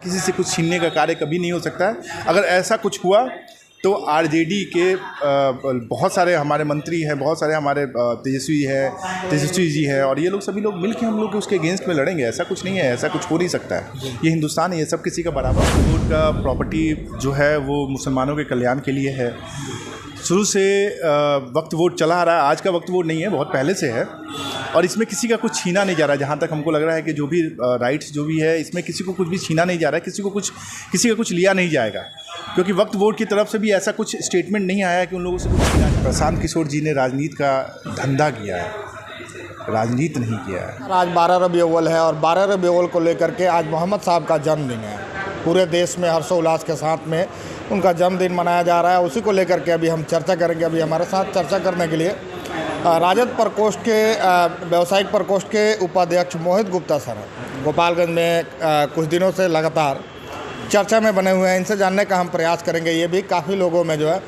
किसी से कुछ छीनने का कार्य कभी नहीं हो सकता है। अगर ऐसा कुछ हुआ तो आरजेडी के बहुत सारे हमारे मंत्री हैं, बहुत सारे हमारे तेजस्वी जी है और ये लोग सभी लोग मिलकर हम लोग उसके अगेंस्ट में लड़ेंगे। ऐसा कुछ नहीं है, ऐसा कुछ हो नहीं सकता है। ये हिंदुस्तान है, ये सब किसी का बराबर। वोट का प्रॉपर्टी जो है वो मुसलमानों के कल्याण के लिए है। शुरू से वक्त वोट चला आ रहा है। आज का वक्त वोट नहीं है, बहुत पहले से है और इसमें किसी का कुछ छीना नहीं जा रहा है। जहाँ तक हमको लग रहा है कि जो भी राइट्स जो भी है इसमें किसी को कुछ भी छीना नहीं जा रहा है, किसी का कुछ लिया नहीं जाएगा, क्योंकि वक्त वोट की तरफ से भी ऐसा कुछ स्टेटमेंट नहीं आया है कि उन लोगों से कुछ छीना जाए। प्रशांत किशोर जी ने राजनीति का धंधा किया है, राजनीति नहीं किया है। आज 12 रबीउल अव्वल है और 12 रबीउल अव्वल को लेकर के आज मोहम्मद साहब का जन्मदिन है। पूरे देश में हर्षोल्लास के साथ में उनका जन्मदिन मनाया जा रहा है। उसी को लेकर के अभी हम चर्चा करेंगे। अभी हमारे साथ चर्चा करने के लिए राजद प्रकोष्ठ के व्यावसायिक प्रकोष्ठ के उपाध्यक्ष मोहित गुप्ता सर हैं। गोपालगंज में कुछ दिनों से लगातार चर्चा में बने हुए हैं। इनसे जानने का हम प्रयास करेंगे। ये भी काफ़ी लोगों में जो है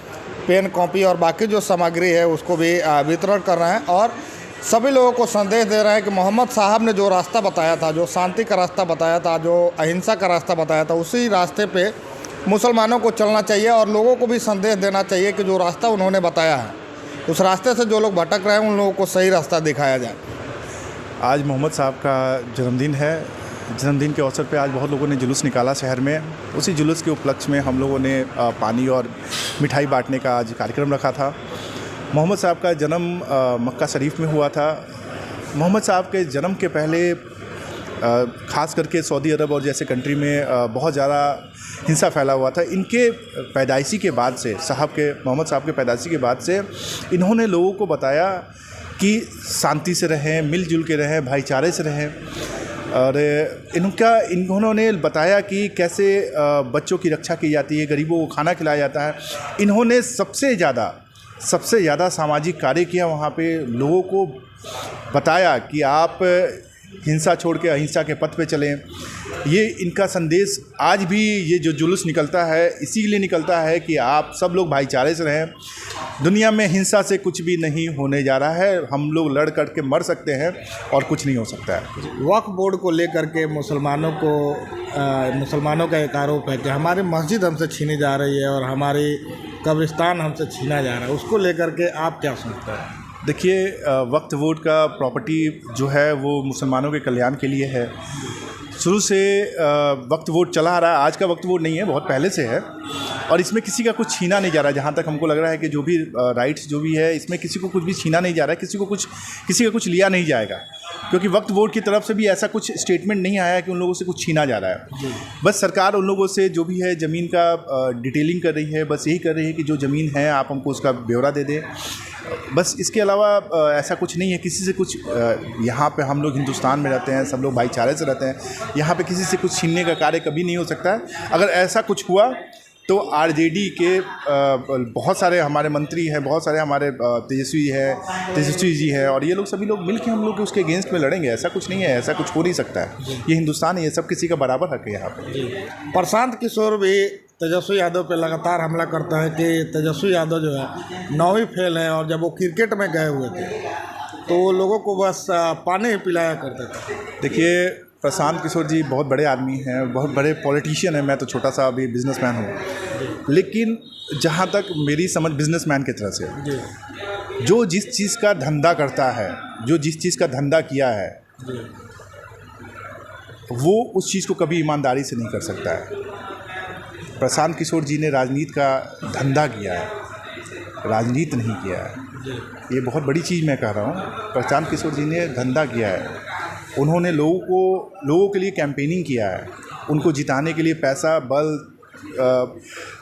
पेन, कॉपी और बाकी जो सामग्री है उसको भी वितरण कर रहे हैं और सभी लोगों को संदेश दे रहे हैं कि मोहम्मद साहब ने जो रास्ता बताया था, जो शांति का रास्ता बताया था, जो अहिंसा का रास्ता बताया था, उसी रास्ते पे मुसलमानों को चलना चाहिए और लोगों को भी संदेश देना चाहिए कि जो रास्ता उन्होंने बताया है उस रास्ते से जो लोग भटक रहे हैं उन लोगों को सही रास्ता दिखाया जाए। आज मोहम्मद साहब का जन्मदिन है। जन्मदिन के अवसर पे आज बहुत लोगों ने जुलूस निकाला शहर में। उसी जुलूस के उपलक्ष्य में हम लोगों ने पानी और मिठाई बांटने का आज कार्यक्रम रखा था। मोहम्मद साहब का जन्म मक्का शरीफ में हुआ था। मोहम्मद साहब के जन्म के पहले ख़ास करके सऊदी अरब और जैसे कंट्री में बहुत ज़्यादा हिंसा फैला हुआ था। इनके पैदाइशी के बाद से मोहम्मद साहब के पैदाइशी के बाद से इन्होंने लोगों को बताया कि शांति से रहें, मिलजुल के रहें, भाईचारे से रहें और इन्होंने बताया कि कैसे बच्चों की रक्षा की जाती है, गरीबों को खाना खिलाया जाता है। इन्होंने सबसे ज़्यादा सामाजिक कार्य किया। वहाँ पे लोगों को बताया कि आप हिंसा छोड़ के अहिंसा के पथ पे चलें। ये इनका संदेश आज भी ये जो जुलूस निकलता है इसीलिए निकलता है कि आप सब लोग भाईचारे से रहें। दुनिया में हिंसा से कुछ भी नहीं होने जा रहा है। हम लोग लड़ कर के मर सकते हैं और कुछ नहीं हो सकता है। वक्फ बोर्ड को लेकर के मुसलमानों का एक आरोप है कि हमारी मस्जिद हमसे छीनी जा रही है और हमारी कब्रिस्तान हमसे छीना जा रहा है। उसको लेकर के आप क्या सोचते हैं? देखिए, वक्त वोट का प्रॉपर्टी जो है वो मुसलमानों के कल्याण के लिए है। शुरू से वक्त वोट चला आ रहा है। आज का वक्त वोट नहीं है, बहुत पहले से है और इसमें किसी का कुछ छीना नहीं जा रहा है। जहाँ तक हमको लग रहा है कि जो भी राइट्स जो भी है इसमें किसी को कुछ भी छीना नहीं जा रहा है, किसी का कुछ लिया नहीं जाएगा, क्योंकि वक्त वोट की तरफ से भी ऐसा कुछ स्टेटमेंट नहीं आया है कि उन लोगों से कुछ छीना जा रहा है। बस सरकार उन लोगों से जो भी है ज़मीन का डिटेलिंग कर रही है। बस यही कर रही है कि जो ज़मीन है आप हमको उसका ब्यौरा दे दें। बस इसके अलावा ऐसा कुछ नहीं है। किसी से कुछ यहाँ पे हम लोग हिंदुस्तान में रहते हैं, सब लोग भाईचारे से रहते हैं। यहाँ पे किसी से कुछ छीनने का कार्य कभी नहीं हो सकता है। अगर ऐसा कुछ हुआ तो आरजेडी के बहुत सारे हमारे मंत्री हैं, बहुत सारे हमारे तेजस्वी जी है और ये लोग सभी लोग मिलकर हम लोग उसके अगेंस्ट में लड़ेंगे। ऐसा कुछ नहीं है, ऐसा कुछ हो नहीं सकता है। ये हिंदुस्तान है, ये सब किसी का बराबर हक है यहाँ पे। प्रशांत किशोर भी तेजस्वी यादव पे लगातार हमला करता है कि तेजस्वी यादव जो है 9वीं फेल है और जब वो क्रिकेट में गए हुए थे तो वो लोगों को बस पानी ही पिलाया करते थे। देखिए, प्रशांत किशोर जी बहुत बड़े आदमी हैं, बहुत बड़े पॉलिटिशियन हैं। मैं तो छोटा सा अभी बिजनेसमैन हूँ, लेकिन जहाँ तक मेरी समझ बिजनेसमैन की तरह से जो जिस चीज़ का धंधा करता है, जो जिस चीज़ का धंधा किया है वो उस चीज़ को कभी ईमानदारी से नहीं कर सकता है। प्रशांत किशोर जी ने राजनीति का धंधा किया है, राजनीति नहीं किया है। ये बहुत बड़ी चीज़ मैं कह रहा हूँ। प्रशांत किशोर जी ने धंधा किया है। उन्होंने लोगों के लिए कैंपेनिंग किया है, उनको जिताने के लिए पैसा बल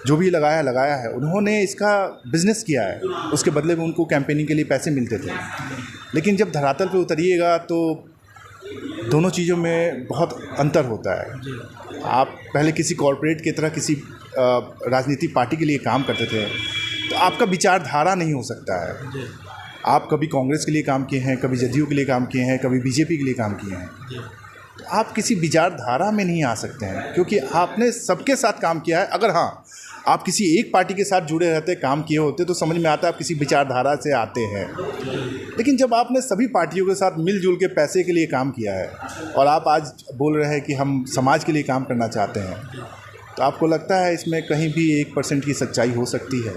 जो भी लगाया है। उन्होंने इसका बिज़नेस किया है, उसके बदले में उनको कैंपेनिंग के लिए पैसे मिलते थे। लेकिन जब धरातल पे उतरिएगा तो दोनों चीज़ों में बहुत अंतर होता है। आप पहले किसी कॉरपोरेट की तरह किसी राजनीतिक पार्टी के लिए काम करते थे तो आपका विचारधारा नहीं हो सकता है। आप कभी कांग्रेस के लिए काम किए हैं, कभी जदयू के लिए काम किए हैं, कभी बीजेपी के लिए काम किए हैं, तो आप किसी विचारधारा में नहीं आ सकते हैं, क्योंकि आपने सबके साथ काम किया है। अगर हाँ, आप किसी एक पार्टी के साथ जुड़े रहते, काम किए होते तो समझ में आता है आप किसी विचारधारा से आते हैं। लेकिन जब आपने सभी पार्टियों के साथ मिलजुल के पैसे के लिए काम किया है और आप आज बोल रहे हैं कि हम समाज के लिए काम करना चाहते हैं, तो आपको लगता है इसमें कहीं भी 1% की सच्चाई हो सकती है?